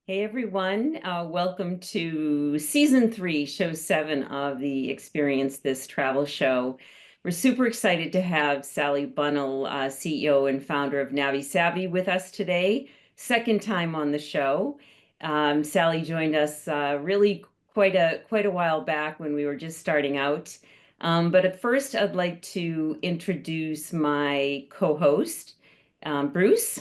Hey everyone, welcome to season 3, show 7 of the Experience.This.Travel show. We're super excited to have Sally Bunnell, CEO and founder of NaviSavi, with us today. Second time on the show. Sally joined us really quite a while back when we were just starting out. But at first, I'd like to introduce my co-host, Bruce.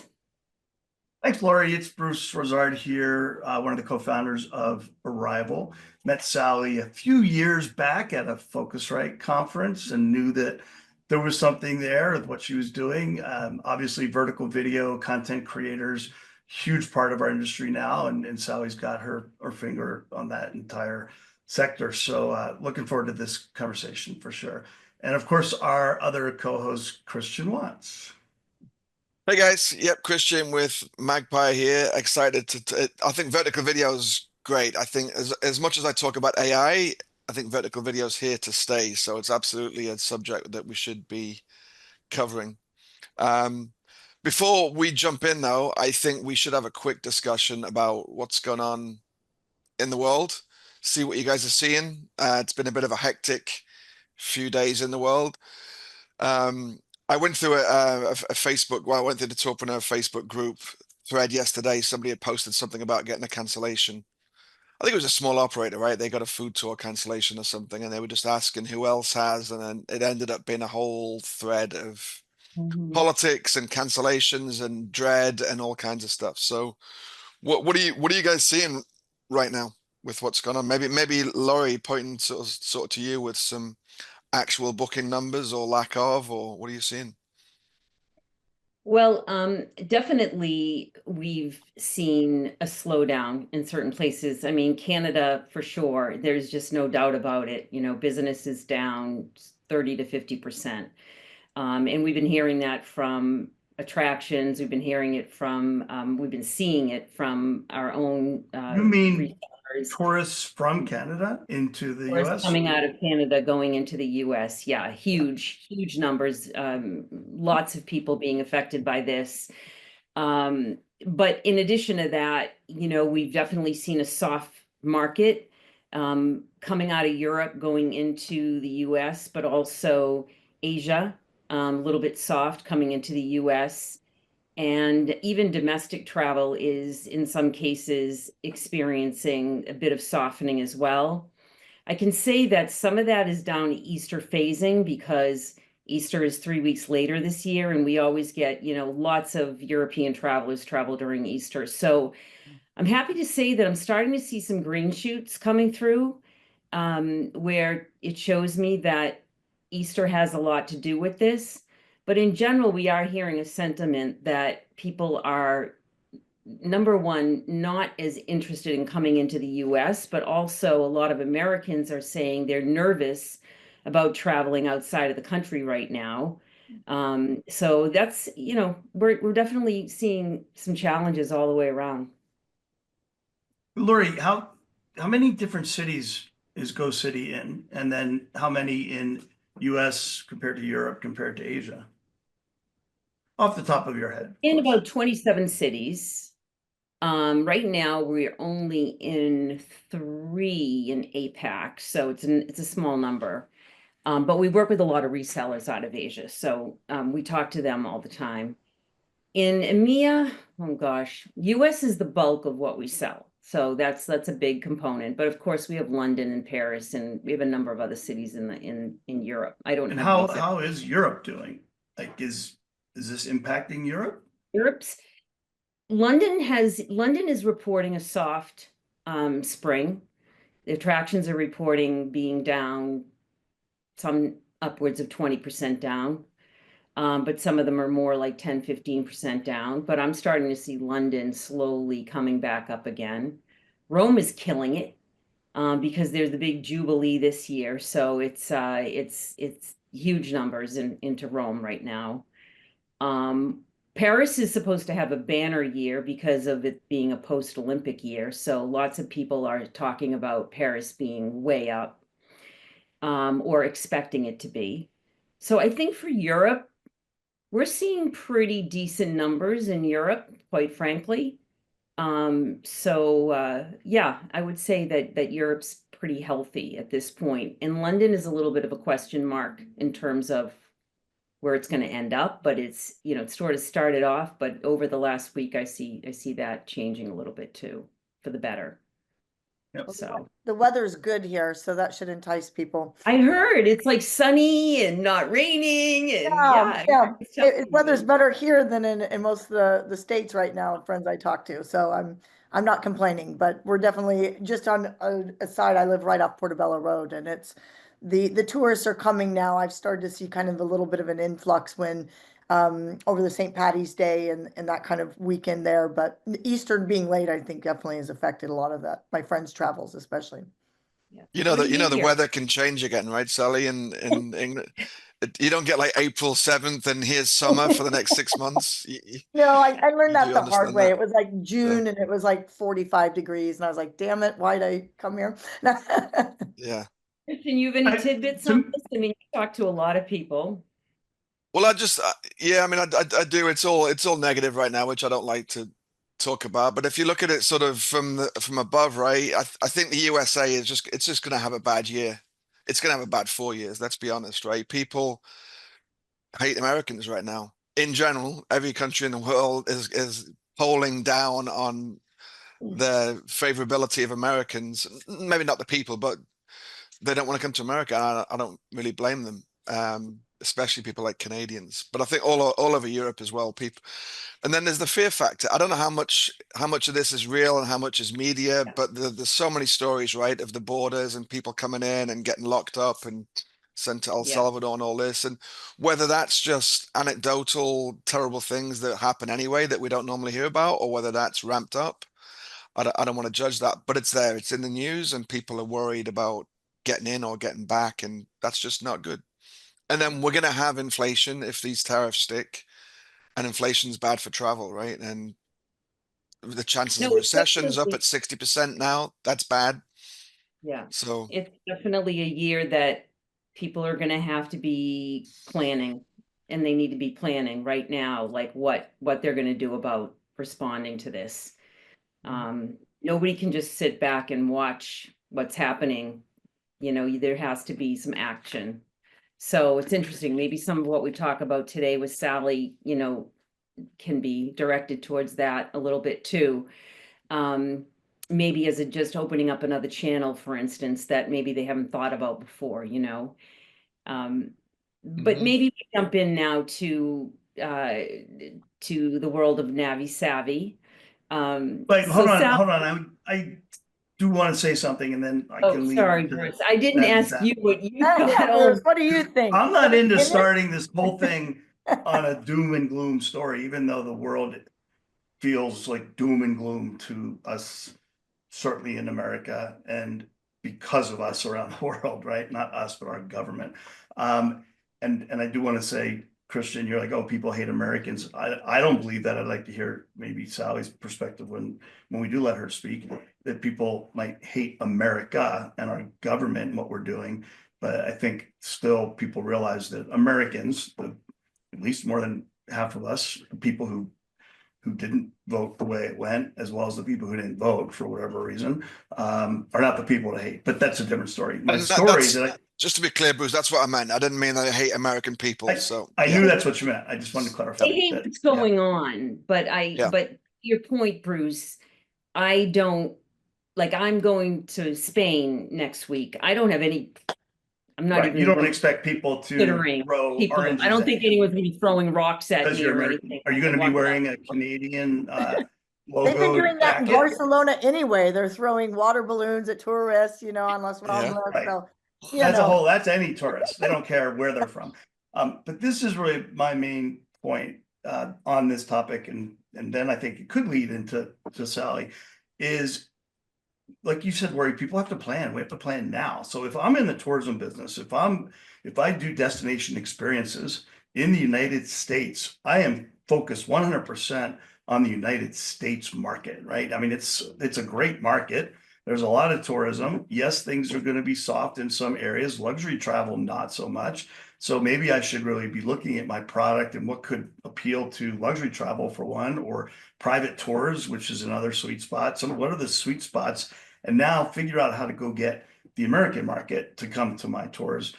Thanks, Lori. It's Bruce Rosard here, one of the co-founders of Arrival. Met Sally a few years back at a Focusrite conference and knew that there was something there with what she was doing. Obviously, vertical video content creators, huge part of our industry now, and Sally's got her finger on that entire sector. So looking forward to this conversation for sure. And of course, our other co-host, Christian Watts. Hey guys, yep, Christian with Magpie here. Excited I think vertical video is great. I think as much as I talk about I think vertical video is here to stay. So it's absolutely a subject that we should be covering. Um, Before we jump in though, I think we should have a quick discussion about what's going on in the world, see what you guys are seeing. It's been a bit of a hectic few days in the world. Um, I went through a Facebook, well, I went through the Torpreneur Facebook group thread yesterday. Somebody had posted something about getting a cancellation. I think it was a small operator, right? They got a food tour cancellation or something, and they were just asking who else has, and then it ended up being a whole thread of Mhm. politics and cancellations and dread and all kinds of stuff. So what are you guys seeing right now with what's going on? Maybe Laurie pointing sort of to you with some actual booking numbers or lack of, or what are you seeing? Well, definitely we've seen a slowdown in certain places. I mean, Canada for sure, there's just no doubt about it. You know, business is down 30 to 50%. And we've been hearing that from attractions. We've been seeing it from our own You mean retailers. tourists from Canada into the Tourists US? coming out of Canada going into the US. Yeah, huge numbers. Lots of people being affected by this. But in addition to that, you know, we've definitely seen a soft market coming out of Europe going into the US, but also Asia, a little bit soft coming into the US. And even domestic travel is in some cases experiencing a bit of softening as well. I can say that some of that is down to Easter phasing because Easter is 3 weeks later this year, and we always get, you know, lots of European travelers travel during Easter. So I'm happy to say that I'm starting to see some green shoots coming through, where it shows me that Easter has a lot to do with this. But in general, we are hearing a sentiment that people are, number one, not as interested in coming into the US, but also a lot of Americans are saying they're nervous about traveling outside of the country right now. So that's, you know, we're definitely seeing some challenges all the way around. Lori, how many different cities is Go City in? And then how many in US compared to Europe compared to Asia? Off the top of your head, of In course. about 27 cities. Right now we're only in 3 in APAC, so it's a small number. But we work with a lot of resellers out of Asia, so we talk to them all the time. In EMEA, oh gosh, US is the bulk of what we sell. So that's a big component. But of course, we have London and Paris, and we have a number of other cities in Europe. I don't And have the exact. how is Europe doing? Like, is this impacting Europe? Europe's London is reporting a soft spring. The attractions are reporting being down, some upwards of 20% down. But some of them are more like 10, 15% down. But I'm starting to see London slowly coming back up again. Rome is killing it because there's the big Jubilee this year. So it's huge numbers into Rome right now. Um, Paris is supposed to have a banner year because of it being a post-Olympic year. So lots of people are talking about Paris being way up, or expecting it to be. So I think for Europe, we're seeing pretty decent numbers in Europe, quite frankly. Yeah, I would say that Europe's pretty healthy at this point. And London is a little bit of a question mark in terms of where it's going to end up, but it's, it sort of started off, but over the last week I see that changing a little bit too, for the better. Yep. So The weather's good here, so that should entice people. I heard it's like sunny and not raining, and Yeah, yeah. it's telling Weather's me. better here than in most of the states right now, friends I talk to. So I'm not complaining, but we're definitely just on a side. I live right off Portobello Road, and it's the tourists are coming now. I've started to see kind of a little bit of an influx when over the St. Patty's Day and that kind of weekend there. But Easter being late, I think definitely has affected a lot of that. My friends' travels, especially. Yeah. You know What that do you the hear? weather can change again, right, Sally? In England, you don't get like April 7th and here's summer for the next 6 months. No, I learned You that do the hard understand way. that? It was like Yeah, June and it was like 45 degrees. And I was like, damn it, why'd I come here? yeah. Christian, you have any I, tidbits on to, this? I mean, you talk to a lot of people. Well, I just yeah, I mean, I do. It's all negative right now, which I don't like to talk about. But if you look at it sort of from above, right? I think the USA is just going to have a bad year. It's going to have a bad 4 years. Let's be honest, right? People hate Americans right now. In general, every country in the world is polling down on the favorability of Americans. Maybe not the people, but they don't want to come to America. I don't really blame them, especially people like Canadians. But I think all over Europe as well, people. And then there's the fear factor. I don't know how much of this is real and how much is media, Yeah. but there's so many stories, right, of the borders and people coming in and getting locked up and sent to El Yeah. Salvador and all this, and whether that's just anecdotal, terrible things that happen anyway that we don't normally hear about, or whether that's ramped up. I don't want to judge that, but it's there. It's in the news, and people are worried about getting in or getting back, and that's just not good. And then we're going to have inflation if these tariffs stick, and inflation's bad for travel, right? And the chances No, of a it's recession is up definitely, at 60% now. That's bad. yeah, So, it's definitely a year that people are going to have to be planning, and they need to be planning right now, like what they're going to do about responding to this. Nobody can just sit back and watch what's happening. There has to be some action. So it's interesting. Maybe some of what we talk about today with Sally, can be directed towards that a little bit too. Um, Maybe as a just opening up another channel, for instance, that maybe they haven't thought about before. Um, but mhm. maybe we jump in now uh, to the world of NaviSavi. Wait, So Sal, hold on. I do want to say something, and then I oh, can lead sorry, into Bruce. I didn't Navi ask Savi. you what you Yeah, thought. Bruce, Oh, what do you think? I'm not into Opinion? starting this whole thing on a doom and gloom story, even though the world feels like doom and gloom to us, certainly in America, and because of us around the world, right? Not us, but our government. And I do want to say, Christian, you're like, oh, people hate Americans. I don't believe that. I'd like to hear maybe Sally's perspective when we do let her speak, that people might hate America and our government and what we're doing. But I think still people realize that Americans, at least more than half of us, people who didn't vote the way it went, as well as the people who didn't vote for whatever reason, are not the people to hate. But that's a different story. My And story that's that just to be clear, Bruce, that's what I meant. I didn't mean that I hate American people. So, I yeah, knew that's what you meant. I just wanted to I clarify hate that. what's Yeah, going on, yeah. but your point, Bruce, I don't like I'm going to Spain next week. I'm not right. You even don't expect people to considering throw people. I oranges don't at think you anyone's gonna be throwing rocks at because me you're or American. anything. Are you I going to be walk down. wearing a Canadian They've been logo doing that in jacket? Barcelona anyway. They're throwing water balloons at tourists, on Los Yeah. Ramblas. Right. So, That's any tourist. They don't care where they're from. But this is really my main point on this topic, and then I think it could lead into Sally, is like you said, where people have to plan. We have to plan now. So if I'm in the tourism business, if I do destination experiences in the United States, I am focused 100% on the United States market, right? I mean, it's a great market. There's a lot of tourism. Yes, things are going to be soft in some areas, luxury travel, not so much. So maybe I should really be looking at my product and what could appeal to luxury travel for one, or private tours, which is another sweet spot. So what are the sweet spots? And now figure out how to go get the American market to come to my tours,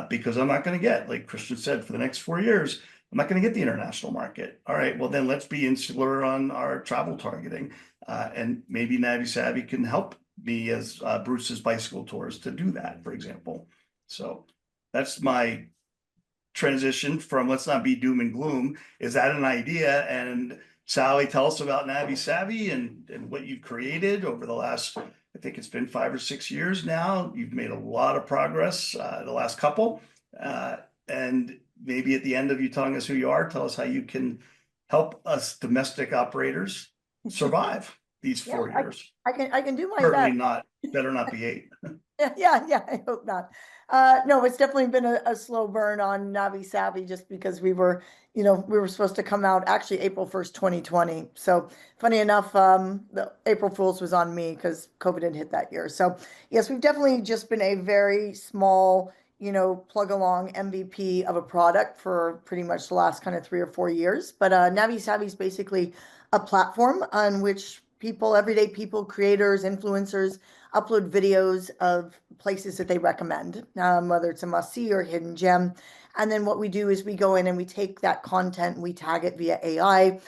because I'm not going to get, like Christian said, for the next 4 years, I'm not going to get the international market. All right, well then let's be insular on our travel targeting, and maybe NaviSavi can help me as Bruce's bicycle tours to do that, for example. So that's my transition from let's not be doom and gloom. Is that an idea? And Sally, tell us about NaviSavi and what you've created over the last, I think it's been 5 or 6 years now. You've made a lot of progress the last couple. And maybe at the end of you telling us who you are, tell us how you can help us domestic operators survive these 4 years. I can do my Certainly best. not, better not be 8. Yeah, I hope not. No, it's definitely been a slow burn on NaviSavi just because we were supposed to come out actually April 1st, 2020. So funny enough, the April Fool's was on me because COVID had hit that year. So yes, we've definitely just been a very small, plug along MVP of a product for pretty much the last kind of 3 or 4 years. But NaviSavi is basically a platform on which people, everyday people, creators, influencers, upload videos of places that they recommend, whether it's a must-see or hidden gem. And then what we do is we go in and we take that content and we tag it via AI.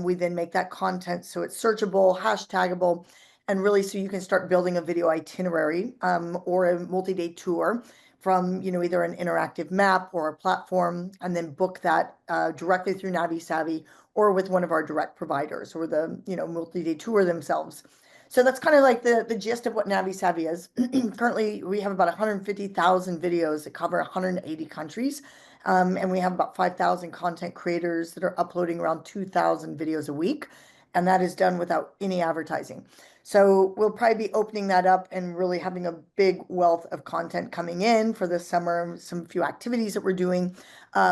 We then make that content so it's searchable, hashtagable, and really so you can start building a video itinerary or a multi-day tour from either an interactive map or a platform, and then book that directly through NaviSavi or with one of our direct providers or the multi-day tour themselves. So that's kind of like the gist of what NaviSavi is. Currently, we have about 150,000 videos that cover 180 countries. And we have about 5,000 content creators that are uploading around 2,000 videos a week. And that is done without any advertising. So we'll probably be opening that up and really having a big wealth of content coming in for this summer, some few activities that we're doing,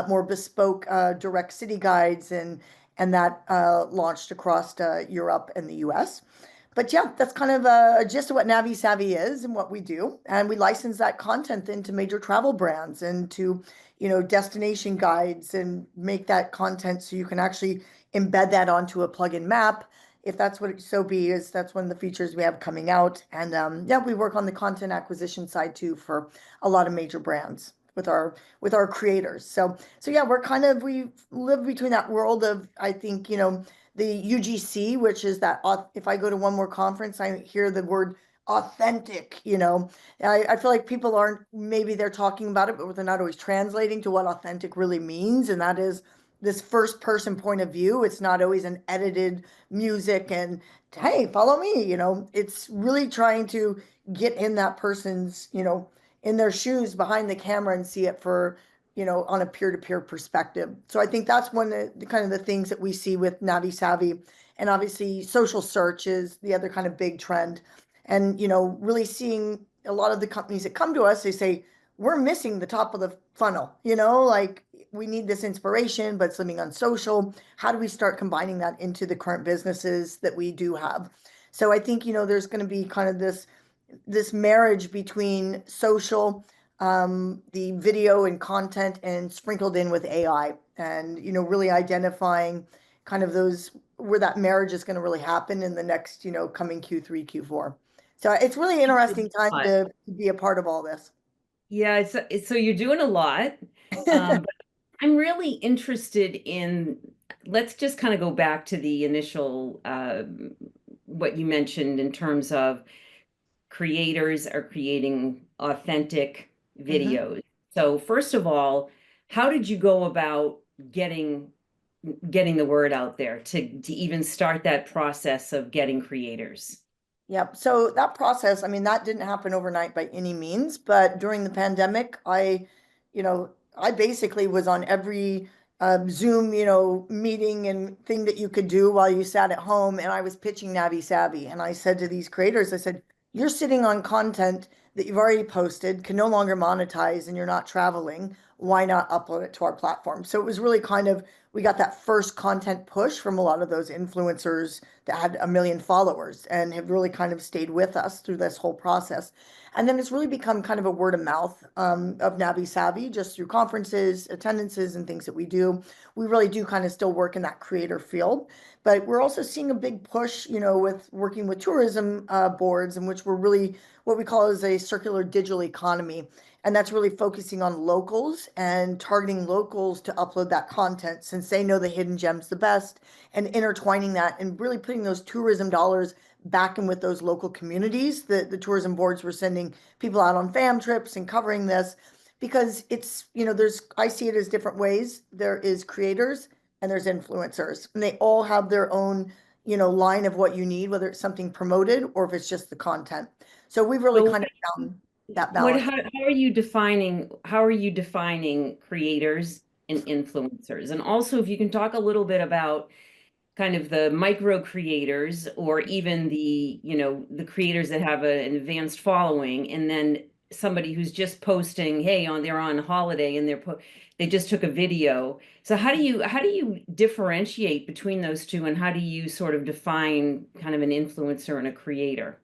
more bespoke direct city guides, and that launched across Europe and the US. But yeah, that's kind of a gist of what NaviSavi is and what we do. And we license that content into major travel brands and to, destination guides, and make that content so you can actually embed that onto a plugin map. If that's what it so be is, that's one of the features we have coming out. And yeah, we work on the content acquisition side too for a lot of major brands with our creators. So yeah, we live between that world of, I think, the UGC, which is that if I go to one more conference, I hear the word authentic, I feel like people aren't, maybe they're talking about it, but they're not always translating to what authentic really means. And that is this first person point of view. It's not always an edited music and, hey, follow me, it's really trying to get in that person's, in their shoes behind the camera and see it for, on a peer-to-peer perspective. So I think that's one of the kind of the things that we see with NaviSavi. And obviously social search is the other kind of big trend. And, really seeing a lot of the companies that come to us, they say, we're missing the top of the funnel, like we need this inspiration, but it's living on social. How do we start combining that into the current businesses that we do have? So I think, there's going to be kind of this marriage between social, the video and content, and sprinkled in with AI, and really identifying kind of those where that marriage is going to really happen in the next coming Q3, Q4. So it's really interesting time to be a part of all this. Yeah, so you're doing a lot. But I'm really interested in, let's just kind of go back to the initial what you mentioned in terms of creators are creating authentic videos. So first of all, how did you go about getting the word out there to even start that process of getting creators? Yep. So that process, I mean, that didn't happen overnight by any means, but during the pandemic, I basically was on every Zoom, meeting and thing that you could do while you sat at home. And I was pitching NaviSavi. And I said to these creators, I said, you're sitting on content that you've already posted, can no longer monetize, and you're not traveling. why not upload it to our platform? So it was really kind of, we got that first content push from a lot of those influencers that had 1 million followers and have really kind of stayed with us through this whole process. And then it's really become kind of a word of mouth of NaviSavi, just through conferences, attendances, and things that we do. We really do kind of still work in that creator field, but we're also seeing a big push, with working with tourism boards, in which we're really what we call is a circular digital economy. And that's really focusing on locals and targeting locals to upload that content, since they know the hidden gems the best, and intertwining that and really putting those tourism dollars back in with those local communities. The tourism boards were sending people out on fam trips and covering this, because it's, I see it as different ways. There is creators and there's influencers, and they all have their own, line of what you need, whether it's something promoted or if it's just the content. So we've really So kind of found that what, balance. how are you defining creators and influencers? And also, if you can talk a little bit about kind of the micro creators, or even the creators that have an advanced following, and then somebody who's just posting, hey, they're on holiday and they just took a video. So how do you differentiate between those two, and how do you sort of define kind of an influencer and a creator?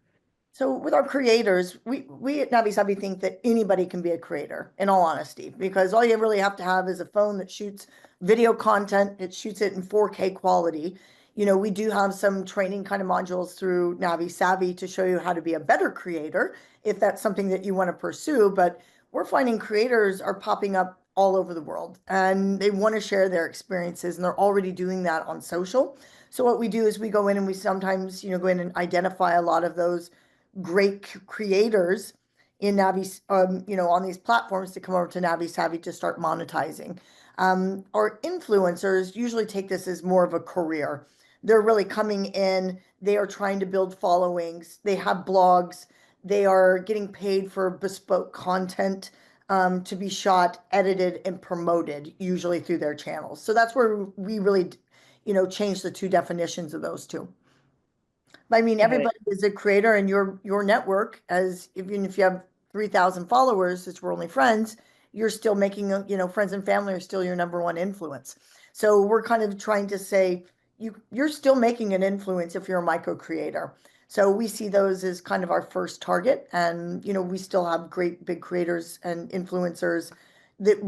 So with our creators, we at NaviSavi think that anybody can be a creator, in all honesty, because all you really have to have is a phone that shoots video content. It shoots it in 4K quality. We do have some training kind of modules through NaviSavi to show you how to be a better creator, if that's something that you want to pursue. But we're finding creators are popping up all over the world, and they want to share their experiences, and they're already doing that on social. So what we do is we go in and we sometimes, go in and identify a lot of those great creators in Navi, on these platforms, to come over to NaviSavi to start monetizing. Our influencers usually take this as more of a career. They're really coming in, they are trying to build followings, they have blogs, they are getting paid for bespoke content to be shot, edited, and promoted, usually through their channels. So that's where we really, change the two definitions of those two. I mean, Got it. everybody is a creator in your network, as even if you have 3,000 followers, it's we're only friends, you're still making, friends and family are still your number one influence. So we're kind of trying to say you're still making an influence if you're a micro creator. So we see those as kind of our first target. And, we still have great big creators and influencers that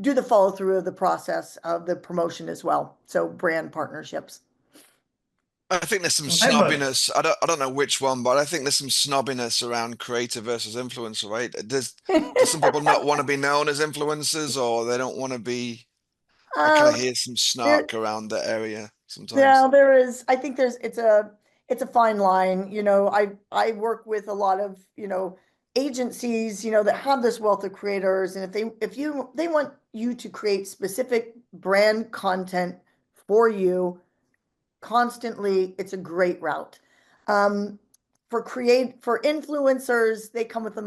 do the follow through of the process of the promotion as well. So brand partnerships. I think there's some I have a snobbiness. I don't know which one, but I think there's some snobbiness around creator versus influencer, right? Do some people not want to be known as influencers, or they don't want to be? I kind Um, of hear some there, snark around that area yeah, sometimes. there is. I think it's a fine line. I work with a lot of, agencies, that have this wealth of creators. And they want you to create specific brand content for you constantly, it's a great route. Um, for influencers, they come with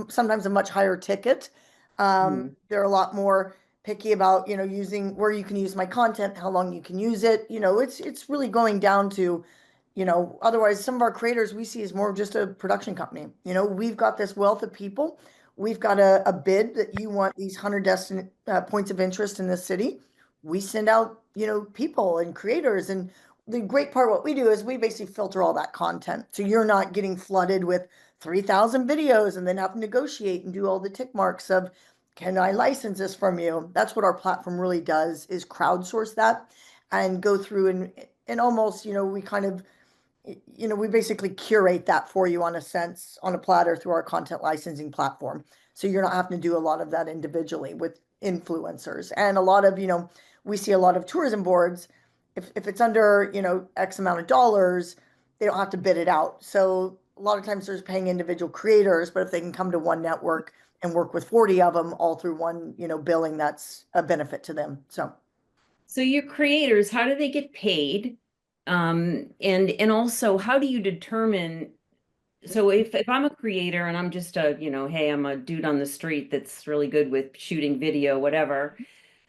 sometimes a much higher ticket. Hmm. They're a lot more picky about, using where you can use my content, how long you can use it. It's really going down to, otherwise some of our creators we see as more of just a production company. We've got this wealth of people. We've got a bid that you want these 100 points of interest in this city. We send out, people and creators, and the great part, what we do is we basically filter all that content. So you're not getting flooded with 3,000 videos and then have to negotiate and do all the tick marks of, can I license this from you? That's what our platform really does, is crowdsource that and go through and almost, we kind of, we basically curate that for you on a platter through our content licensing platform. So you're not having to do a lot of that individually with influencers. And a lot of, we see a lot of tourism boards, if it's under, X amount of dollars, they don't have to bid it out. So a lot of times there's paying individual creators, but if they can come to one network and work with 40 of them all through one, billing, that's a benefit to them. So your creators, how do they get paid? And also, how do you determine? So if I'm a creator and I'm just hey, I'm a dude on the street that's really good with shooting video, whatever.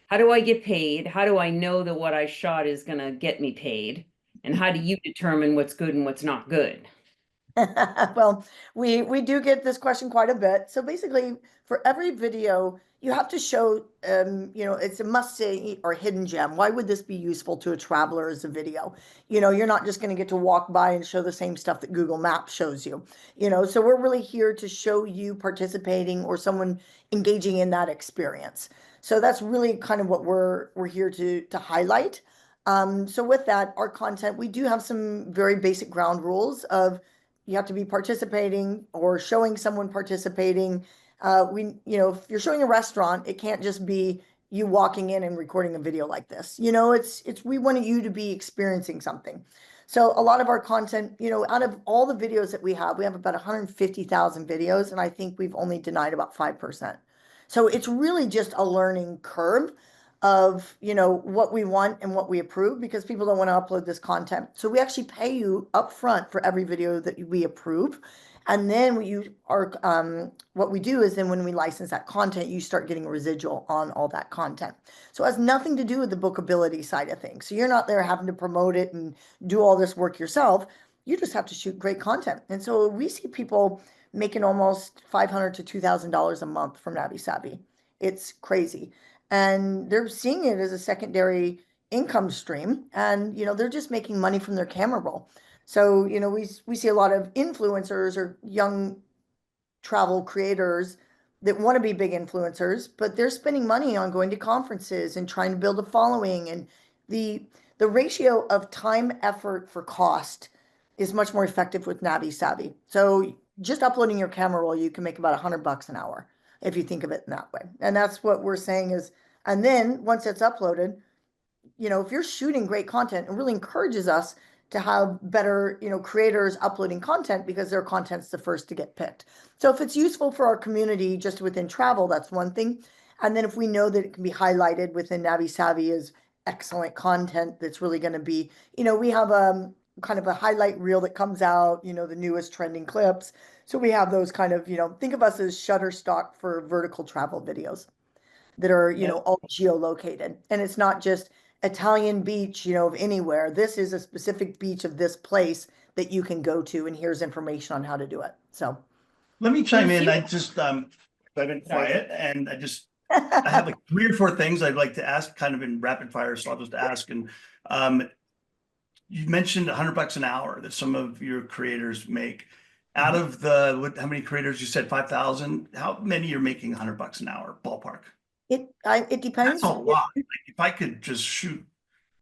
How do I get paid? How do I know that what I shot is gonna get me paid? And how do you determine what's good and what's not good? Well, we do get this question quite a bit. So basically, for every video, you have to show, it's a must say or hidden gem. Why would this be useful to a traveler as a video? You're not just going to get to walk by and show the same stuff that Google Maps shows you. So we're really here to show you participating or someone engaging in that experience. So that's really kind of what we're here to highlight. So with that, our content, we do have some very basic ground rules of you have to be participating or showing someone participating. If you're showing a restaurant, it can't just be you walking in and recording a video like this. We want you to be experiencing something. So a lot of our content, out of all the videos that we have about 150,000 videos, and I think we've only denied about 5%. So it's really just a learning curve of, what we want and what we approve, because people don't want to upload this content. So we actually pay you upfront for every video that we approve. And then what we do is then when we license that content, you start getting a residual on all that content. So it has nothing to do with the bookability side of things. So you're not there having to promote it and do all this work yourself. You just have to shoot great content. And so we see people making almost $500 to $2,000 a month from NaviSavi. It's crazy. And they're seeing it as a secondary income stream. And, they're just making money from their camera roll. So, we see a lot of influencers or young travel creators that want to be big influencers, but they're spending money on going to conferences and trying to build a following. And the ratio of time, effort for cost is much more effective with NaviSavi. So just uploading your camera roll, you can make about $100 an hour if you think of it in that way. And that's what we're saying is, and then once it's uploaded, if you're shooting great content, it really encourages us to have better, creators uploading content because their content's the first to get picked. So if it's useful for our community just within travel, that's one thing. And then if we know that it can be highlighted within NaviSavi as excellent content, that's really going to be, we have kind of a highlight reel that comes out, the newest trending clips. So we have those kind of, think of us as Shutterstock for vertical travel videos that are, all geolocated. And it's not just Italian beach, of anywhere. This is a specific beach of this place that you can go to, and here's information on how to do it. So Let me chime in. you- I just, I've been Sorry. quiet and I have like 3 or 4 things I'd like to ask kind of in rapid fire. So I'll just ask. And you mentioned $100 an hour that some of your creators make. Out of how many creators you said 5,000? How many are making $100 an hour ballpark? It depends. That's a lot. Like if I could just shoot.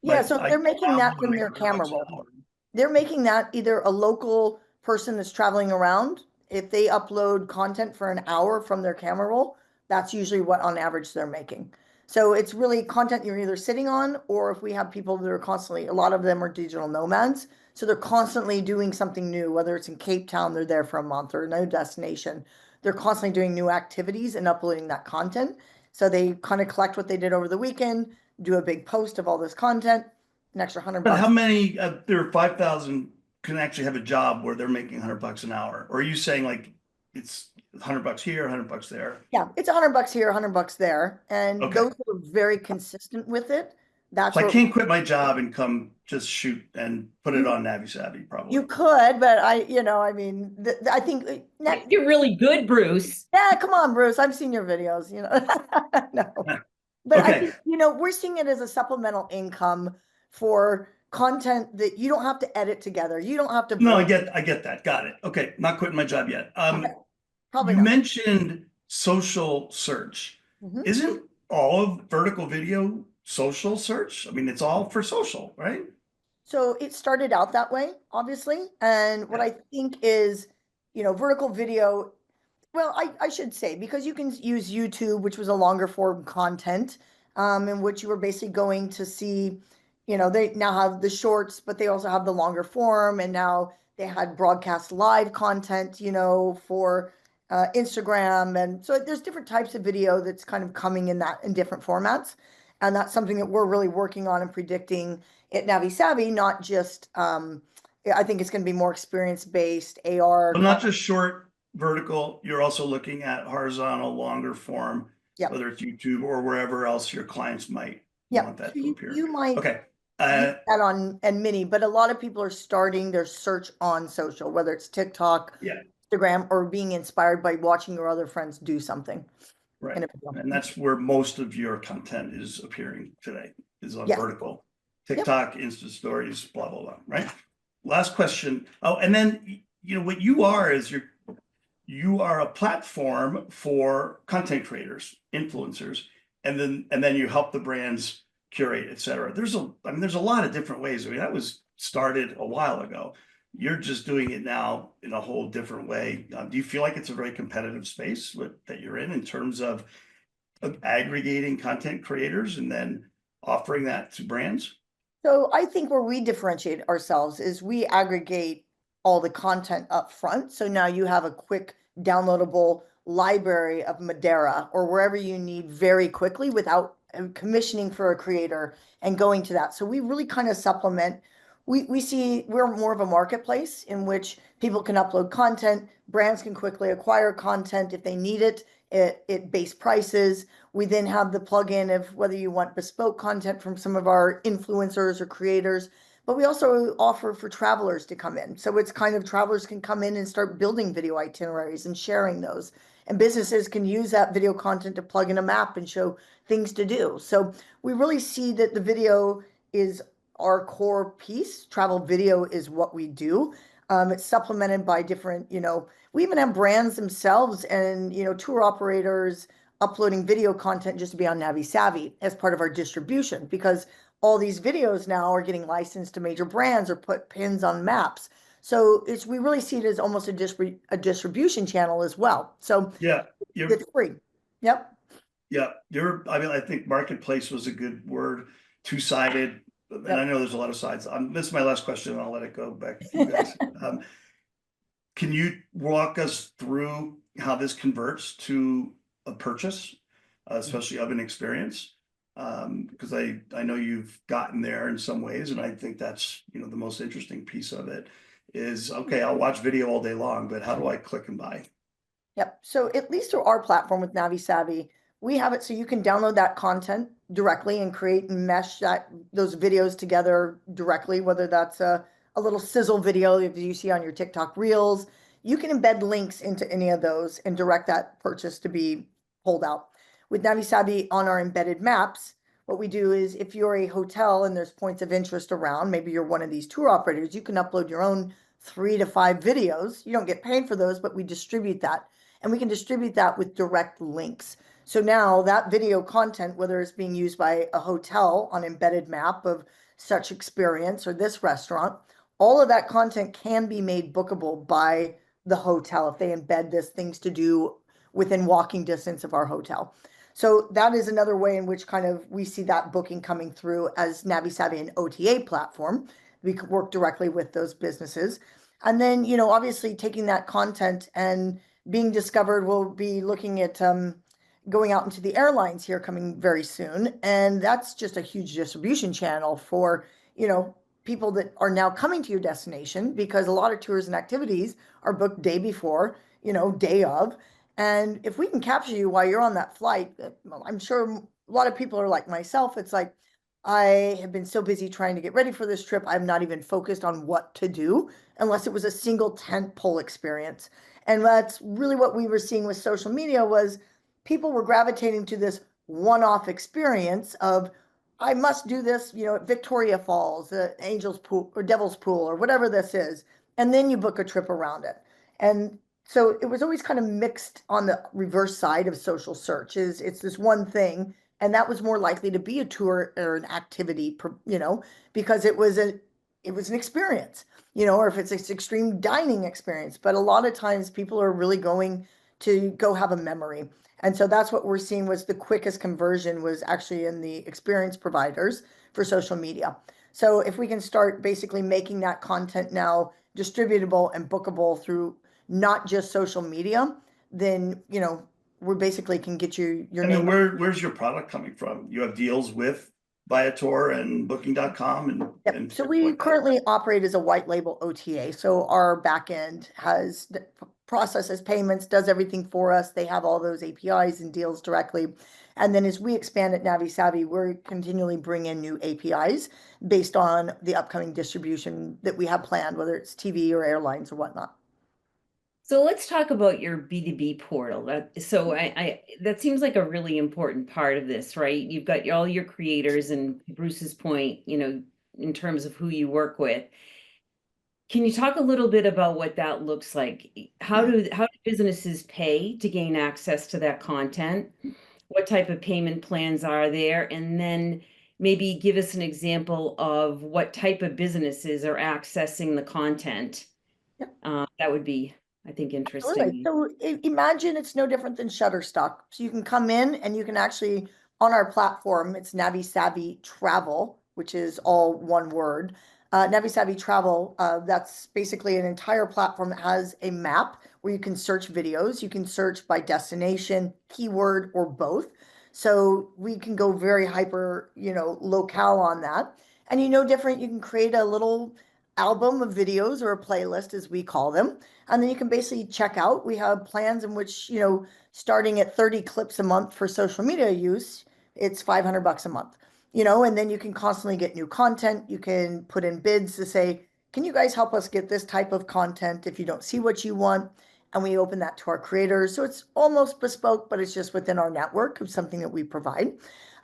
Yeah, so they're making that from their camera roll. They're making that either a local person that's traveling around. If they upload content for an hour from their camera roll, that's usually what on average they're making. So it's really content you're either sitting on, or if we have people that are constantly, a lot of them are digital nomads. So they're constantly doing something new, whether it's in Cape Town, they're there for a month, or a new destination. They're constantly doing new activities and uploading that content. So they kind of collect what they did over the weekend, do a big post of all this content, an extra $100. But how many, there are 5,000 can actually have a job where they're making $100 an hour? Or are you saying like it's $100 here, $100 there? Yeah, it's $100 here, $100 there. And Okay. those who are very consistent with it, that's So I what can't quit my job and come just shoot and put it on NaviSavi probably. you could, but I think You're really good, Bruce. yeah, come on, Bruce. I've seen your videos, No. But I Okay. think, we're seeing it as a supplemental income for content that you don't have to edit together. You don't have to. No, I get that. Got it. Okay. Not quitting my job yet. Probably You not. mentioned social search. Mhm. Isn't all of vertical video social search? I mean, it's all for social, right? So it started out that way, obviously. And what I think is, vertical video, well, I should say, because you can use YouTube, which was a longer form content, in which you were basically going to see, they now have the shorts, but they also have the longer form. And now they had broadcast live content, for Instagram. And so there's different types of video that's kind of coming in different formats. And that's something that we're really working on and predicting at NaviSavi, not just, I think it's going to be more experience-based AR. But not just short vertical, you're also looking at horizontal, longer form, Yep. whether it's YouTube or wherever else your clients might Yeah, want that so to appear. you might Okay. use that on and mini, but a lot of people are starting their search on social, whether it's TikTok, Yeah. Instagram or being inspired by watching your other friends do something Right. in a video. And that's where most of your content is appearing today, is on Yes. vertical. Yep. TikTok, Insta stories, blah, blah, blah, right? Last question. Oh, and then, what you are is you are a platform for content creators, influencers, and then you help the brands curate, et cetera. There's a lot of different ways. I mean, that was started a while ago. You're just doing it now in a whole different way. Do you feel like it's a very competitive space that you're in terms of aggregating content creators and then offering that to brands? So I think where we differentiate ourselves is we aggregate all the content up front. So now you have a quick downloadable library of Madeira or wherever you need very quickly without commissioning for a creator and going to that. So we really kind of supplement. We see we're more of a marketplace in which people can upload content, brands can quickly acquire content if they need it at base prices. We then have the plugin of whether you want bespoke content from some of our influencers or creators, but we also offer for travelers to come in. So it's kind of travelers can come in and start building video itineraries and sharing those. And businesses can use that video content to plug in a map and show things to do. So we really see that the video is our core piece. Travel video is what we do. It's supplemented by different, we even have brands themselves and, tour operators uploading video content just to be on NaviSavi as part of our distribution because all these videos now are getting licensed to major brands or put pins on maps. So we really see it as almost a distribution channel as well. So Yeah, it's free. Yep. Yeah, I think marketplace was a good word, two-sided. And Yep. I know there's a lot of sides. This is my last question, and I'll let it go back to you guys. Can you walk us through how this converts to a purchase, especially of an experience? Because I know you've gotten there in some ways, and I think that's the most interesting piece of it is, okay, I'll watch video all day long, but how do I click and buy? Yep. So at least through our platform with NaviSavi, we have it so you can download that content directly and create and mesh those videos together directly, whether that's a little sizzle video if you see on your TikTok Reels. You can embed links into any of those and direct that purchase to be pulled out. With NaviSavi on our embedded maps, what we do is if you're a hotel and there's points of interest around, maybe you're one of these tour operators, you can upload your own 3 to 5 videos. You don't get paid for those, but we distribute that. And we can distribute that with direct links. So now that video content, whether it's being used by a hotel on embedded map of such experience or this restaurant, all of that content can be made bookable by the hotel if they embed this things to do within walking distance of our hotel. So that is another way in which kind of we see that booking coming through as NaviSavi an OTA platform. We could work directly with those businesses. And then, obviously taking that content and being discovered, we'll be looking at going out into the airlines here coming very soon. And that's just a huge distribution channel for, people that are now coming to your destination because a lot of tours and activities are booked day before, day of. And if we can capture you while you're on that flight, I'm sure a lot of people are like myself. It's like, I have been so busy trying to get ready for this trip. I'm not even focused on what to do unless it was a single tent pole experience. And that's really what we were seeing with social media was people were gravitating to this one-off experience of, I must do this, at Victoria Falls, the Angel's Pool or Devil's Pool or whatever this is. And then you book a trip around it. And so it was always kind of mixed on the reverse side of social search is it's this one thing. And that was more likely to be a tour or an activity, because it was an experience, or if it's an extreme dining experience. But a lot of times people are really going to go have a memory. And so that's what we're seeing was the quickest conversion was actually in the experience providers for social media. So if we can start basically making that content now distributable and bookable through not just social media, then, we basically can get your name. Where's your product coming from? You have deals with Viator and Booking.com and, Yep. and So we currently operate as a white label OTA. So our back end processes payments, does everything for us. They have all those APIs and deals directly. And then as we expand at NaviSavi, we're continually bring in new APIs based on the upcoming distribution that we have planned, whether it's TV or airlines or whatnot. So let's talk about your B2B portal. That seems like a really important part of this, right? You've got all your creators, and Bruce's point, in terms of who you work with. Can you talk a little bit about what that looks like? How do businesses pay to gain access to that content? What type of payment plans are there? And then maybe give us an example of what type of businesses are accessing the content. Yep. That would be, I think, Absolutely. interesting. So imagine it's no different than Shutterstock. So you can come in and you can actually, on our platform, it's NaviSavi Travel, which is all one word. NaviSavi Travel, that's basically an entire platform that has a map where you can search videos. You can search by destination, keyword, or both. So we can go very hyper, locale on that. And different, you can create a little album of videos or a playlist, as we call them. And then you can basically check out. We have plans in which, starting at 30 clips a month for social media use, it's $500 a month, and then you can constantly get new content. You can put in bids to say, can you guys help us get this type of content if you don't see what you want? And we open that to our creators. So it's almost bespoke, but it's just within our network of something that we provide.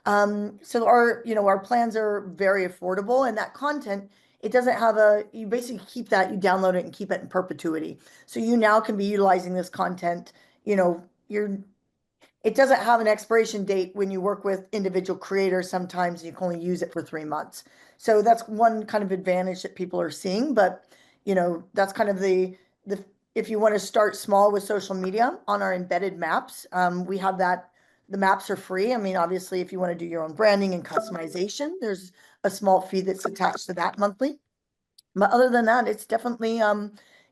So our plans are very affordable, and that content, it doesn't have you basically keep that, you download it and keep it in perpetuity. So you now can be utilizing this content, it doesn't have an expiration date when you work with individual creators. Sometimes you can only use it for 3 months. So that's one kind of advantage that people are seeing. But, that's kind of if you want to start small with social media on our embedded maps, we have that. The maps are free. I mean, obviously, if you want to do your own branding and customization, there's a small fee that's attached to that monthly. But other than that, it's definitely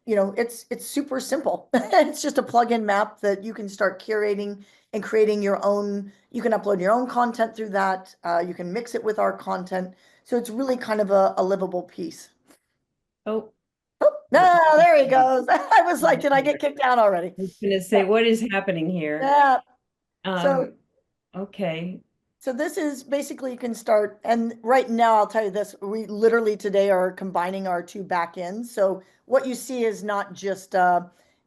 it's super simple. It's just a plug-in map that you can start curating and creating your own. You can upload your own content through that. You can mix it with our content. So it's really kind of a livable piece. Oh, Oh, no, there he goes. I was like, did I get kicked out already? I was gonna say, what is happening here? Yeah. So Um, okay. So this is basically, you can start, and right now I'll tell you this, we literally today are combining our two back ends. So what you see is not just,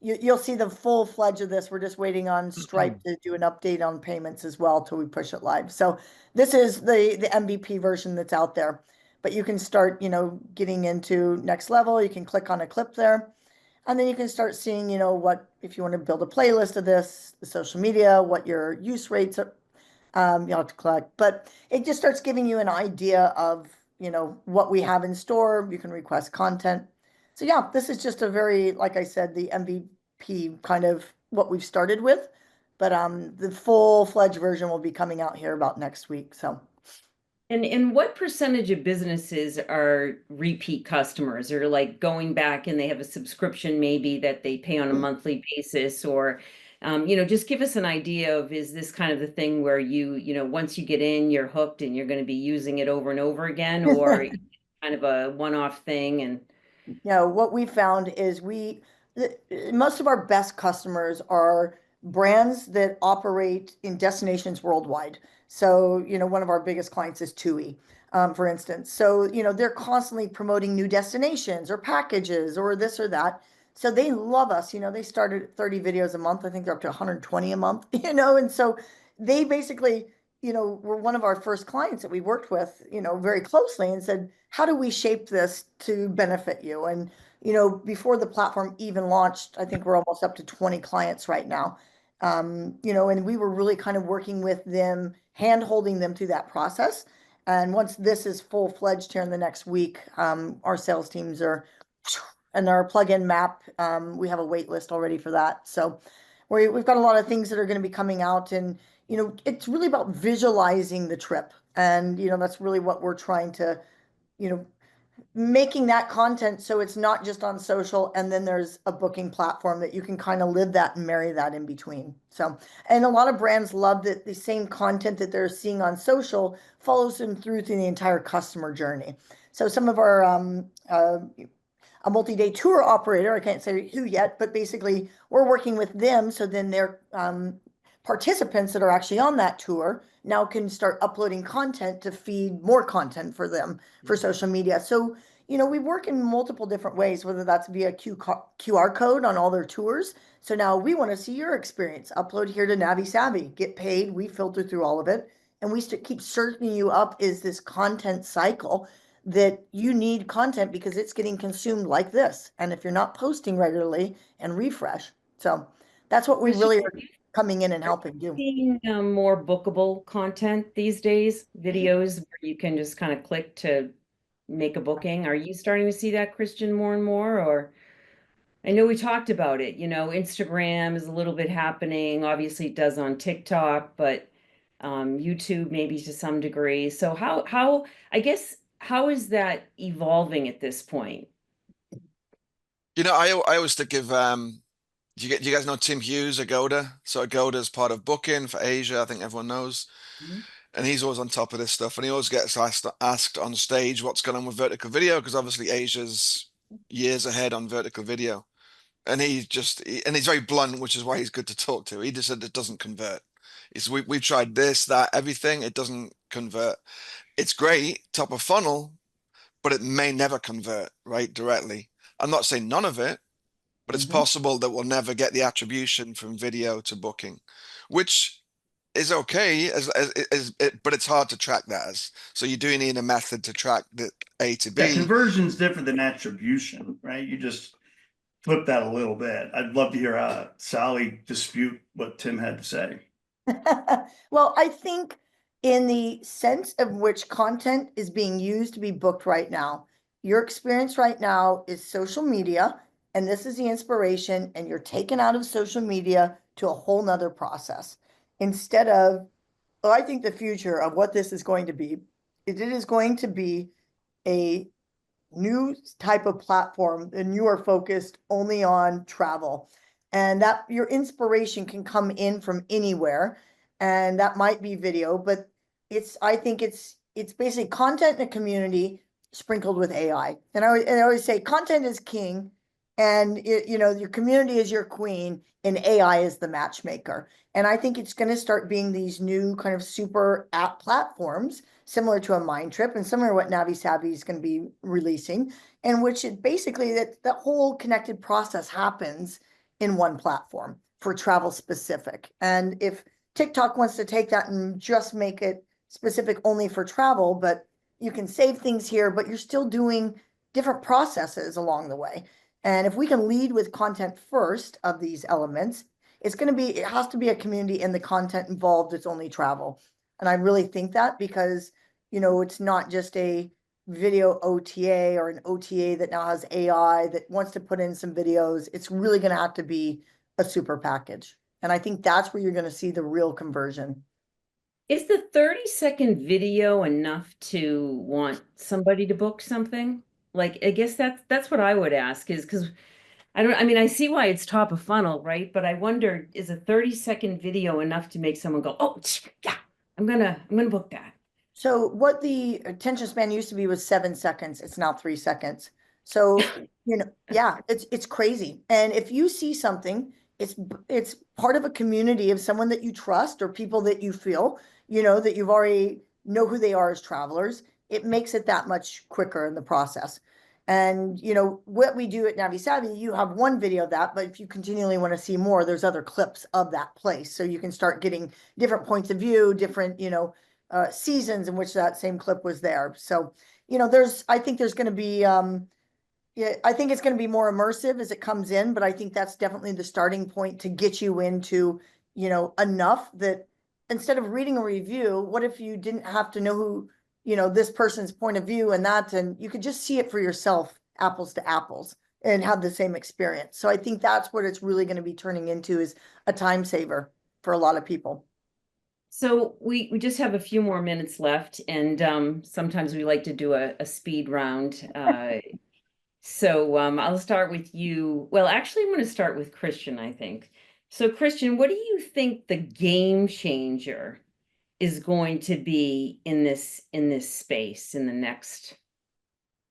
you'll see the full fledged of this. We're just waiting on Stripe to do an update on payments as well till we push it live. So this is the MVP version that's out there, but you can start, getting into next level. You can click on a clip there. And then you can start seeing, what, if you want to build a playlist of this, the social media, what your use rates are, you'll have to collect, but it just starts giving you an idea of, what we have in store. You can request content. So yeah, this is just a very, like I said, the MVP kind of what we've started with, but the full-fledged version will be coming out here about next week. So. And what percentage of businesses are repeat customers, or like going back and they have a subscription maybe that they pay on a monthly basis, or just give us an idea of, is this kind of the thing where once you get in, you're hooked and you're going to be using it over and over again, or kind of a one-off thing? And What we found is most of our best customers are brands that operate in destinations worldwide. So, one of our biggest clients is TUI, for instance. So, they're constantly promoting new destinations or packages or this or that. So they love us. They started at 30 videos a month. I think they're up to 120 a month, and so they basically, were one of our first clients that we worked with, very closely, and said, how do we shape this to benefit you? And, before the platform even launched, I think we're almost up to 20 clients right now. And we were really kind of working with them, hand holding them through that process. And once this is full-fledged here in the next week, our sales teams are, and our plugin map, we have a wait list already for that. So we've got a lot of things that are going to be coming out, and it's really about visualizing the trip. And, that's really what we're trying to, making that content so it's not just on social, and then there's a booking platform that you can kind of live that and marry that in between. So, and a lot of brands love that the same content that they're seeing on social follows them through to the entire customer journey. So some of our, a multi-day tour operator, I can't say who yet, but basically we're working with them. So then their participants that are actually on that tour now can start uploading content to feed more content for them for social media. So, we work in multiple different ways, whether that's via QR code on all their tours. So now we want to see your experience. Upload here to NaviSavi, get paid. We filter through all of it, and we keep searching you up. Is this content cycle that you need content because it's getting consumed like this? And if you're not posting regularly and refresh, so that's what we Christian, really are coming in and helping do. seeing more bookable content these days, videos where you can just kind of click to make a booking. Are you starting to see that, Christian, more and more? Or I know we talked about it, Instagram is a little bit happening. Obviously, it does on TikTok, but YouTube maybe to some degree. So I guess how is that evolving at this point? I always think of do you guys know Tim Hughes, Agoda? So Agoda is part of Booking for Asia, I think everyone knows. Mhm. And he's always on top of this stuff, and he always gets asked on stage what's going on with vertical video, because obviously Asia's years ahead on vertical video. And and he's very blunt, which is why he's good to talk to. He just said it doesn't convert. We've tried this, that, everything, it doesn't convert. It's great, top of funnel, but it may never convert, right, directly. I'm not saying none of it, but it's Mhm. possible that we'll never get the attribution from video to booking, which is okay but it's hard to track that as. So you do need a method to track the A to Yeah, B. conversion's different than attribution, right? You just flip that a little bit. I'd love to hear Sally dispute what Tim had to say. Well, I think in the sense of which content is being used to be booked right now, your experience right now is social media, and this is the inspiration, and you're taken out of social media to a whole nother process. Instead of, well, I think the future of what this is going to be, it is going to be a new type of platform and you are focused only on travel, and that your inspiration can come in from anywhere, and that might be video, but I think it's basically content in a community sprinkled with AI. And I always say content is king, and your community is your queen, and AI is the matchmaker. And I think it's going to start being these new kind of super app platforms similar to a Mind Trip and similar to what NaviSavi is going to be releasing, in which it basically that whole connected process happens in one platform for travel specific. And if TikTok wants to take that and just make it specific only for travel, but you can save things here, but you're still doing different processes along the way. And if we can lead with content first of these elements, it has to be a community, and the content involved, it's only travel. And I really think that because, it's not just a video OTA or an OTA that now has AI that wants to put in some videos. It's really going to have to be a super package. And I think that's where you're going to see the real conversion. Is the 30-second video enough to want somebody to book something? Like, I guess that's what I would ask, is because I mean, I see why it's top of funnel, right? But I wonder, is a 30-second video enough to make someone go, oh, yeah, I'm gonna book that. So what the attention span used to be was 7 seconds. It's now 3 seconds. So, yeah, it's crazy. And if you see something, it's part of a community of someone that you trust or people that you feel, that you've already know who they are as travelers. It makes it that much quicker in the process. And what we do at NaviSavi, you have one video of that, but if you continually want to see more, there's other clips of that place. So you can start getting different points of view, different, seasons in which that same clip was there. So, I think there's going to be, yeah, I think it's going to be more immersive as it comes in, but I think that's definitely the starting point to get you into, enough that instead of reading a review, what if you didn't have to know who, this person's point of view and you could just see it for yourself, apples to apples, and have the same experience. So I think that's what it's really going to be turning into, is a time saver for a lot of people. So we just have a few more minutes left, and sometimes we like to do a speed round. So I'll start with you. Well, actually, I'm going to start with Christian, I think. So Christian, what do you think the game changer is going to be in this space in the next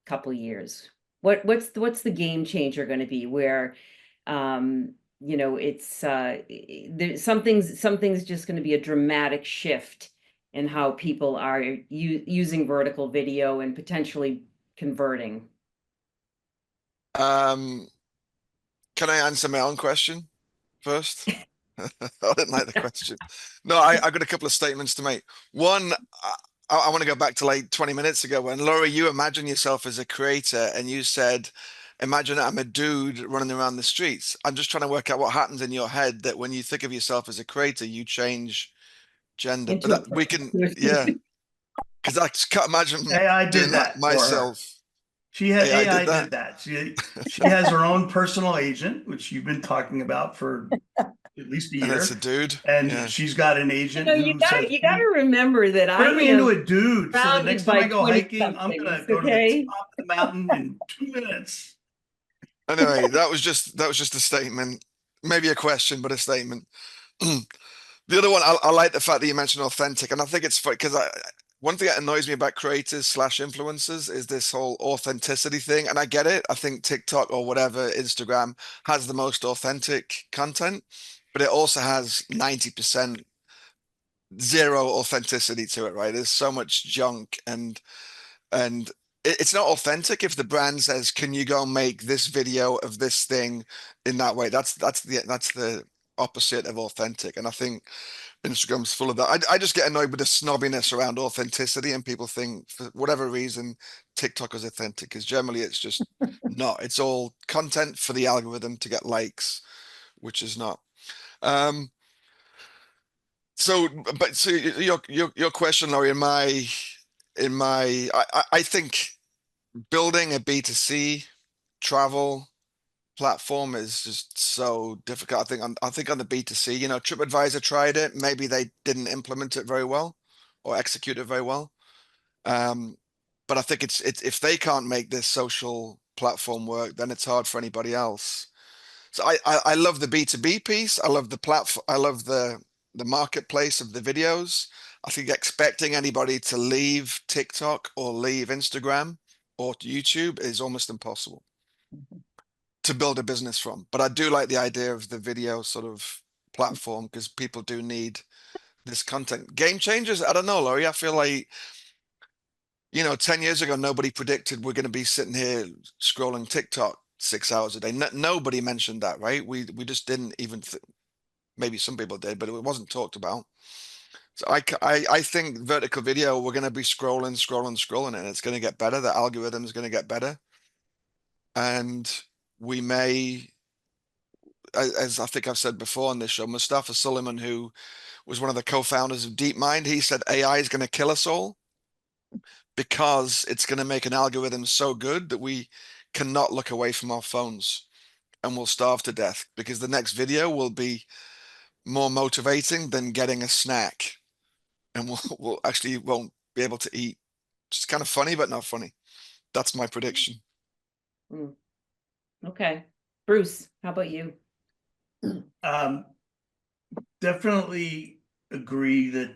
couple years? What's the game changer going to be where it's something's just going to be a dramatic shift in how people are using vertical video and potentially converting? Um, can I answer my own question first? I didn't like the question. No, I got a couple of statements to make. One, I want to go back to like 20 minutes ago when Laura, you imagine yourself as a creator and you said, imagine I'm a dude running around the streets. I'm just trying to work out what happens in your head that when you think of yourself as a creator, you change gender. But Into a that we can, person. yeah, because I just can't imagine AI doing did that that for her. myself. She had AI did AI that. did that. She has her own personal agent, which you've been talking about for at least a And it's year. a dude. And Yeah. she's got an You agent know, who says, you gotta remember that I turn me into am a dude. So the next surrounded time I by go 20 hiking, I'm gonna somethings, go to the okay? top of the mountain in 2 minutes. Anyway, that was just a statement. Maybe a question, but a statement. The other one, I like the fact that you mentioned authentic, and I think it's funny because one thing that annoys me about creators slash influencers is this whole authenticity thing, and I get it. I think TikTok or whatever, Instagram has the most authentic content, but it also has 90% zero authenticity to it, right? There's so much junk and it's not authentic if the brand says, "Can you go make this video of this thing in that way?" That's the opposite of authentic, and I think Instagram's full of that. I just get annoyed with the snobbiness around authenticity, and people think for whatever reason TikTok is authentic, because generally it's just not. It's all content for the algorithm to get likes, which is not. Um, so your question, Laurie, I think building a B2C travel platform is just so difficult. I think on the B2C, TripAdvisor tried it. Maybe they didn't implement it very well or execute it very well. Um, but I think it's if they can't make this social platform work, then it's hard for anybody else. So I love the B2B piece. I love the platform. I love the marketplace of the videos. I think expecting anybody to leave TikTok or leave Instagram or YouTube is almost impossible to build a business from. But I do like the idea of the video sort of platform because people do need this content. Game changers, I don't know, Laurie. I feel like, 10 years ago, nobody predicted we're going to be sitting here scrolling TikTok 6 hours a day. Nobody mentioned that, right? We just didn't even, maybe some people did, but it wasn't talked about. So I think vertical video, we're going to be scrolling, and it's going to get better. The algorithm is going to get better. And we may, as I think I've said before on this show, Mustafa Suleyman, who was one of the co-founders of DeepMind, he said AI is going to kill us all because it's going to make an algorithm so good that we cannot look away from our phones and we'll starve to death because the next video will be more motivating than getting a snack and we'll actually won't be able to eat. It's kind of funny, but not funny. That's my prediction. Mm, okay. Bruce, how about you? Um, definitely agree that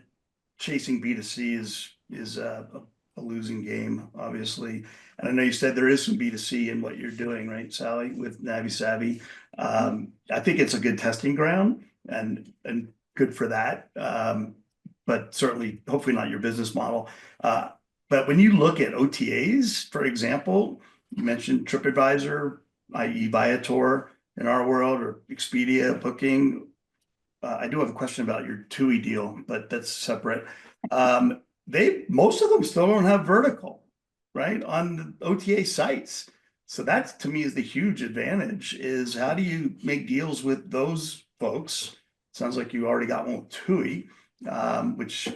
chasing B2C is a losing game, obviously. And I know you said there is some B2C in what you're doing, right, Sally, with NaviSavi. I think it's a good testing ground and good for that. But certainly, hopefully not your business model. But when you look at OTAs, for example, you mentioned TripAdvisor, i.e. Viator in our world, or Expedia, Booking. I do have a question about your TUI deal, but that's separate. Most of them still don't have vertical, right, on the OTA sites. So that to me is the huge advantage is how do you make deals with those folks? Sounds like you already got one with TUI, which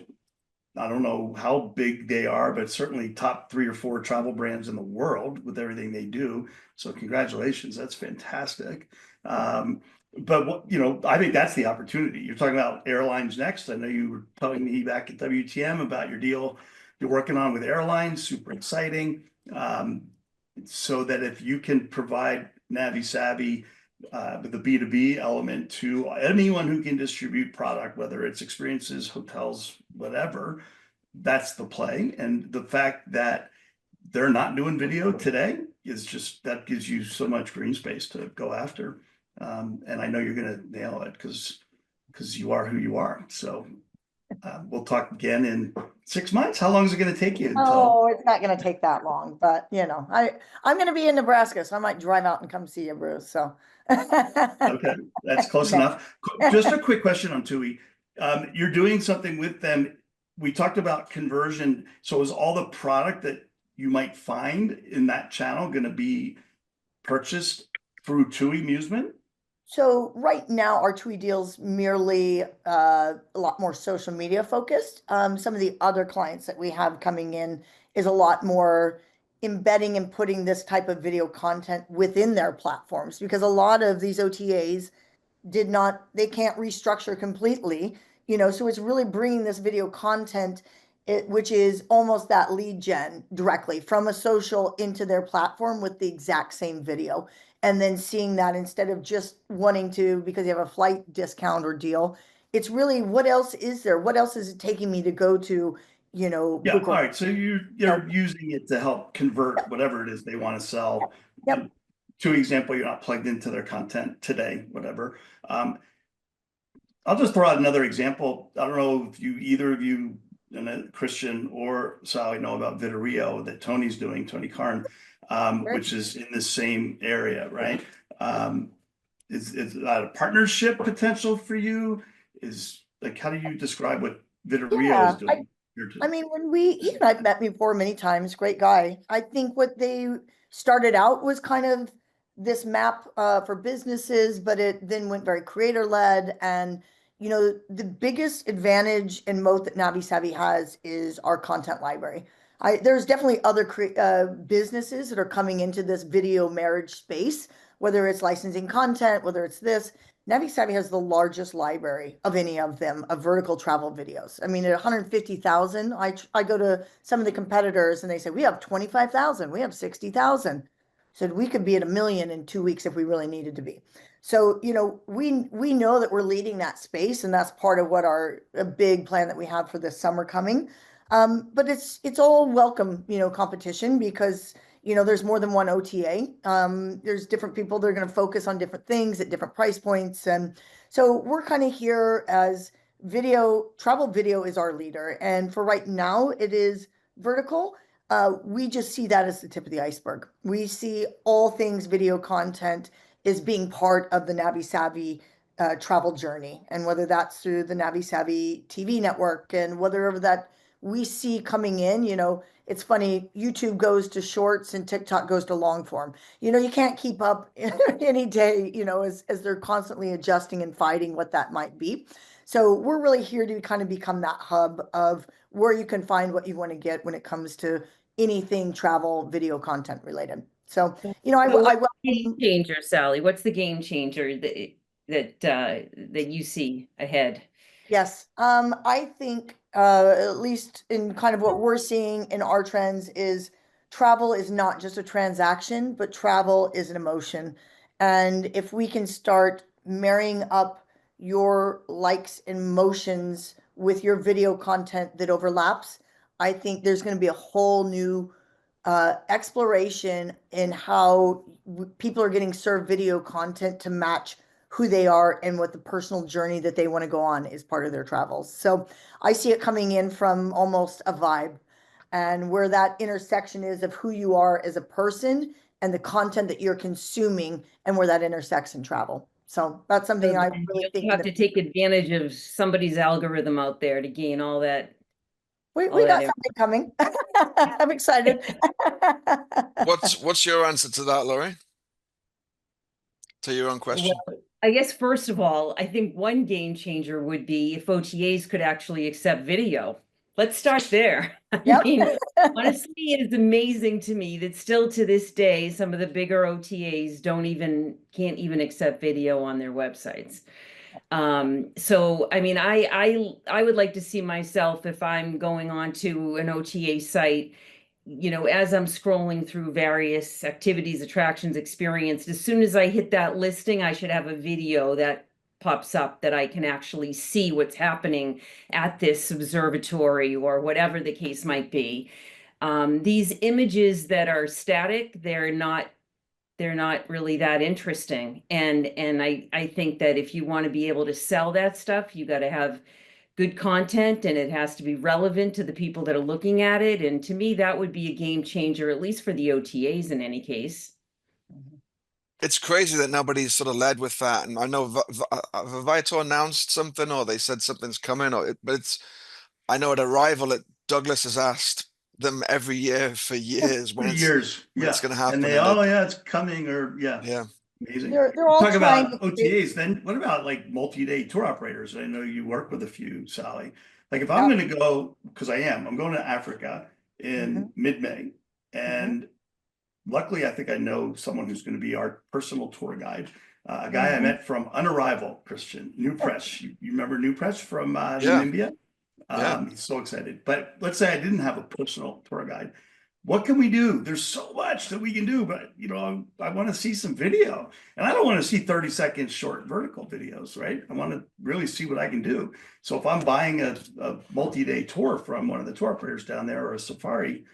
I don't know how big they are, but certainly top 3 or 4 travel brands in the world with everything they do. So congratulations, that's fantastic. But I think that's the opportunity. You're talking about airlines next. I know you were telling me back at WTM about your deal you're working on with airlines, super exciting. So that if you can provide NaviSavi with the B2B element to anyone who can distribute product, whether it's experiences, hotels, whatever, that's the play. And the fact that they're not doing video today is just, that gives you so much green space to go after. And I know you're going to nail it because you are who you are. So we'll talk again in 6 months? How long is it going to take you until? Oh, it's not gonna take that long, but you know, I'm gonna be in Nebraska, so I might drive out and come see you, Bruce, so. Okay, that's close Yeah. enough. Just a quick question on TUI. You're doing something with them. We talked about conversion. So is all the product that you might find in that channel going to be purchased through TUI Musement? So right now, our TUI deals merely a lot more social media focused. Some of the other clients that we have coming in is a lot more embedding and putting this type of video content within their platforms, because a lot of these OTAs they can't restructure completely, so it's really bringing this video content, which is almost that lead gen directly from a social into their platform with the exact same video. And then seeing that instead of just wanting to, because you have a flight discount or deal, it's really, what else is there? What else is it taking me to go to, Yeah, book all a. right. So you're using it to help convert whatever it is they want to sell. Yep. To example, you're not plugged into their content today, whatever. I'll just throw out another example. I don't know if either of you, Christian or Sally, know about Videorio that Tony's doing, Tony Karn, which is in the same area, right? Is that a partnership potential for you? How do you describe what Videorio is Yeah, doing? I mean, I've met before many times, great guy. I think what they started out was kind of this map for businesses, but it then went very creator led. And, the biggest advantage and moat that NaviSavi has is our content library. There's definitely other businesses that are coming into this video marriage space, whether it's licensing content, whether it's this. NaviSavi has the largest library of any of them of vertical travel videos. I mean, at 150,000, I go to some of the competitors and they say, we have 25,000, we have 60,000. Said we could be at 1 million in 2 weeks if we really needed to be. So, we know that we're leading that space, and that's part of what a big plan that we have for this summer coming. But it's all welcome, competition, because there's more than one OTA. There's different people that are going to focus on different things at different price points. And so we're kind of here as travel video is our leader. And for right now, it is vertical. We just see that as the tip of the iceberg. We see all things video content is being part of the NaviSavi travel journey. And whether that's through the NaviSavi TV network and whatever that we see coming in, it's funny, YouTube goes to shorts and TikTok goes to long form. You can't keep up any day, as they're constantly adjusting and fighting what that might be. So we're really here to kind of become that hub of where you can find what you want to get when it comes to anything travel video content related. So, I So what's the game welcome. changer, Sally? What's the game changer that you see ahead? Yes, I think at least in kind of what we're seeing in our trends is travel is not just a transaction, but travel is an emotion. And if we can start marrying up your likes and emotions with your video content that overlaps, I think there's going to be a whole new exploration in how people are getting served video content to match who they are and what the personal journey that they want to go on is part of their travels. So I see it coming in from almost a vibe, and where that intersection is of who you are as a person and the content that you're consuming, and where that intersects in travel. So that's So something I then really think you'll have to take advantage of somebody's algorithm out there to gain all that. we got something coming. I'm excited. What's your answer to that, Laurie? To your own Well, question? I guess first of all, I think one game changer would be if OTAs could actually accept video. Let's start there. I Yep. mean, honestly, it is amazing to me that still to this day, some of the bigger OTAs can't even accept video on their websites. So I mean, I would like to see myself, if I'm going on to an OTA site, as I'm scrolling through various activities, attractions, experience, as soon as I hit that listing, I should have a video that pops up that I can actually see what's happening at this observatory or whatever the case might be. These images that are static, they're not really that interesting. And I think that if you want to be able to sell that stuff, you got to have good content and it has to be relevant to the people that are looking at it. And to me, that would be a game changer, at least for the OTAs in any case. It's crazy that nobody's sort of led with that. And I know Viator announced something, or they said something's coming, but I know at Arrival that Douglas has asked them every year for years For years, when it's yeah. going to And happen, they, oh yeah, it's coming, or yeah. yeah. Amazing. They're all Talk trying about to OTAs, then what about like multi-day tour operators? I know you work with a few, Sally. Like if I'm Yeah. going to go, because I'm going to Africa Mm-hmm. in mid-May, and luckily I think I know someone who's going to be our personal tour guide. A guy I met from Unarrival, Christian, New Press. You remember New Press from Yeah. Namibia? Yeah. He's so excited. But let's say I didn't have a personal tour guide. What can we do? There's so much that we can do, but I want to see some video. And I don't want to see 30-second short vertical videos, right? I want to really see what I can do. So if I'm buying a multi-day tour from one of the tour operators down there or a safari,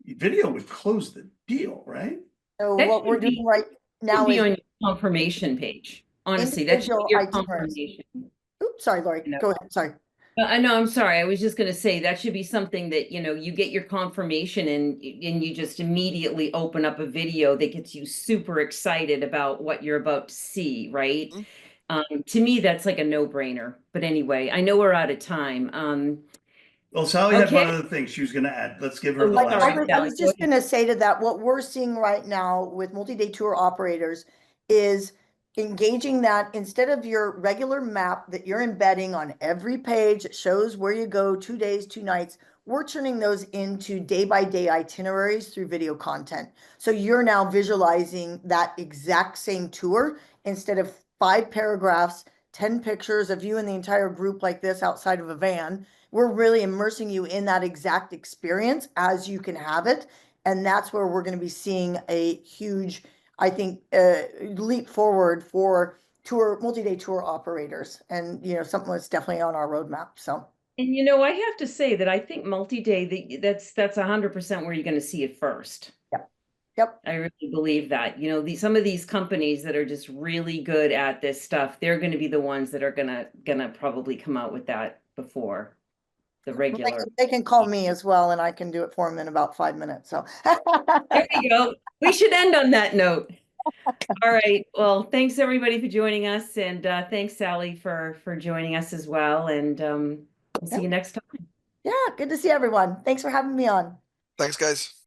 video would close the deal, right? So That what we're should be- doing right now be is on your confirmation page. Honestly, that should be individual your itineraries. confirmation. Oops, sorry, Lori. No. Go ahead. Sorry. I know, I'm sorry. I was just going to say that should be something that, you get your confirmation and you just immediately open up a video that gets you super excited about what you're about to see, right? To me, that's like a no-brainer. But anyway, I know we're out of time. Well, Sally had one Okay. other thing she was going to add. Let's give her the Oh, last sorry, word. I Sally, was go just ahead. going to say to that, what we're seeing right now with multi-day tour operators is engaging that instead of your regular map that you're embedding on every page that shows where you go 2 days, 2 nights, we're turning those into day-by-day itineraries through video content. So you're now visualizing that exact same tour instead of 5 paragraphs, 10 pictures of you and the entire group like this outside of a van. We're really immersing you in that exact experience as you can have it. And that's where we're going to be seeing a huge, I think, leap forward for multi-day tour operators, and something that's definitely on our roadmap. So, And I have to say that I think multi-day, that's 100% where you're going to see it first. yep. I really believe that. Some of these companies that are just really good at this stuff, they're going to be the ones that are gonna probably come out with that before the regular. They can call me as well, and I can do it for them in about 5 minutes. So, There you go. We should end on that note. All right. Well, thanks everybody for joining us, and thanks Sally for joining us as well. And we'll see you next time. yeah, good to see everyone. Thanks for having me on. Thanks, guys.